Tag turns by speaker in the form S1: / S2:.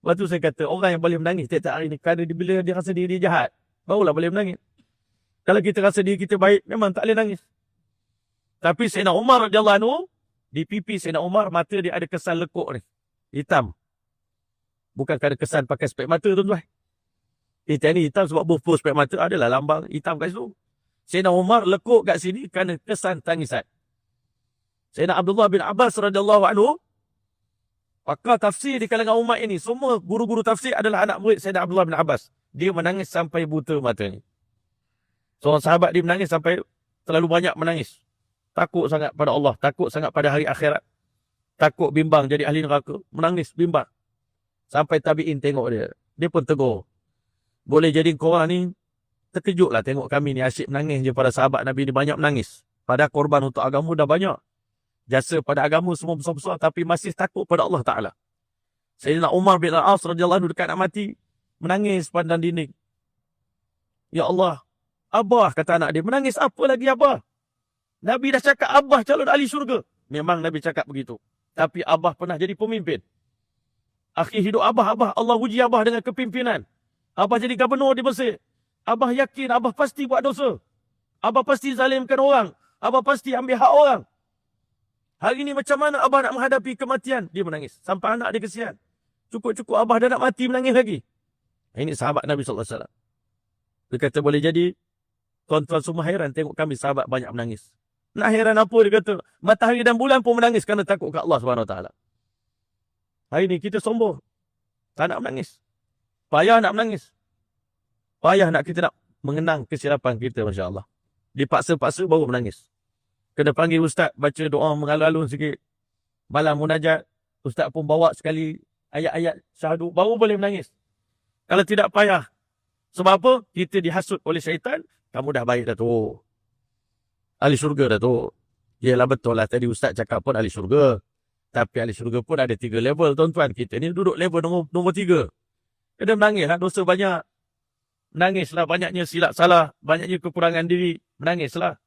S1: Lepas tu saya kata, orang yang boleh menangis tiap-tiap hari ni, kerana bila dia rasa diri dia jahat, barulah boleh menangis. Kalau kita rasa diri kita baik, memang tak boleh nangis. Tapi Sayyidina Umar radhiyallahu anhu, di pipi Sayyidina Umar, mata dia ada kesan lekuk ni. Hitam. Bukan kerana kesan pakai spek mata, tuan-tuan. Hitam ni hitam sebab buff spek mata adalah lambang hitam kat situ. Sayyidina Umar lekuk kat sini kerana kesan tangisan. Sayyidina Abdullah bin Abbas radhiyallahu anhu, pakar tafsir di kalangan umat ini, semua guru-guru tafsir adalah anak murid Sayyidina Abdullah bin Abbas. Dia menangis sampai buta matanya. Seorang sahabat dia menangis sampai terlalu banyak menangis. Takut sangat pada Allah, takut sangat pada hari akhirat. Takut bimbang jadi ahli neraka, menangis bimbang. Sampai tabi'in tengok dia. Dia pun tegur. Boleh jadi korang ni terkejutlah tengok kami ni asyik menangis je pada sahabat Nabi ni banyak menangis. Pada korban untuk agama dah banyak. Jasa pada agama semua besar-besar tapi masih takut pada Allah Ta'ala. Sayyidina Umar bin Al-As radhiyallahu anhu dekat nak mati, menangis pandang dinding. Ya Allah, Abah, kata anak dia, menangis apa lagi Abah? Nabi dah cakap Abah calon ahli syurga. Memang Nabi cakap begitu. Tapi Abah pernah jadi pemimpin. Akhir hidup Abah, Allah uji Abah dengan kepimpinan. Abah jadi gubernur di Mesir. Abah yakin Abah pasti buat dosa. Abah pasti zalimkan orang. Abah pasti ambil hak orang. Hari ini macam mana Abah nak menghadapi kematian? Dia menangis. Sampai anak dia kesian. Cukup-cukup Abah dah nak mati menangis lagi. Ini sahabat Nabi SAW. Dia kata boleh jadi, tuan-tuan semua heran tengok kami sahabat banyak menangis. Nak heran apa dia kata? Matahari dan bulan pun menangis kerana takut ke Allah SWT. Hari ini kita sombong. Tak nak menangis. Payah nak menangis. Payah nak kita nak mengenang kesilapan kita, Masya Allah. Dipaksa-paksa baru menangis. Kena panggil ustaz, baca doa mengalun-alun sikit. Malam munajat, ustaz pun bawa sekali ayat-ayat syahadu, baru boleh menangis. Kalau tidak payah. Sebab apa? Kita dihasut oleh syaitan. Kamu dah baik dah tu. Ahli syurga dah tu. Yalah betul lah tadi ustaz cakap pun ahli syurga. Tapi ahli syurga pun ada 3 level, tuan-tuan. Kita ni duduk level nombor 3. Kena menangis lah, dosa banyak. Menangislah, banyaknya silap salah, banyaknya kekurangan diri. Menangislah.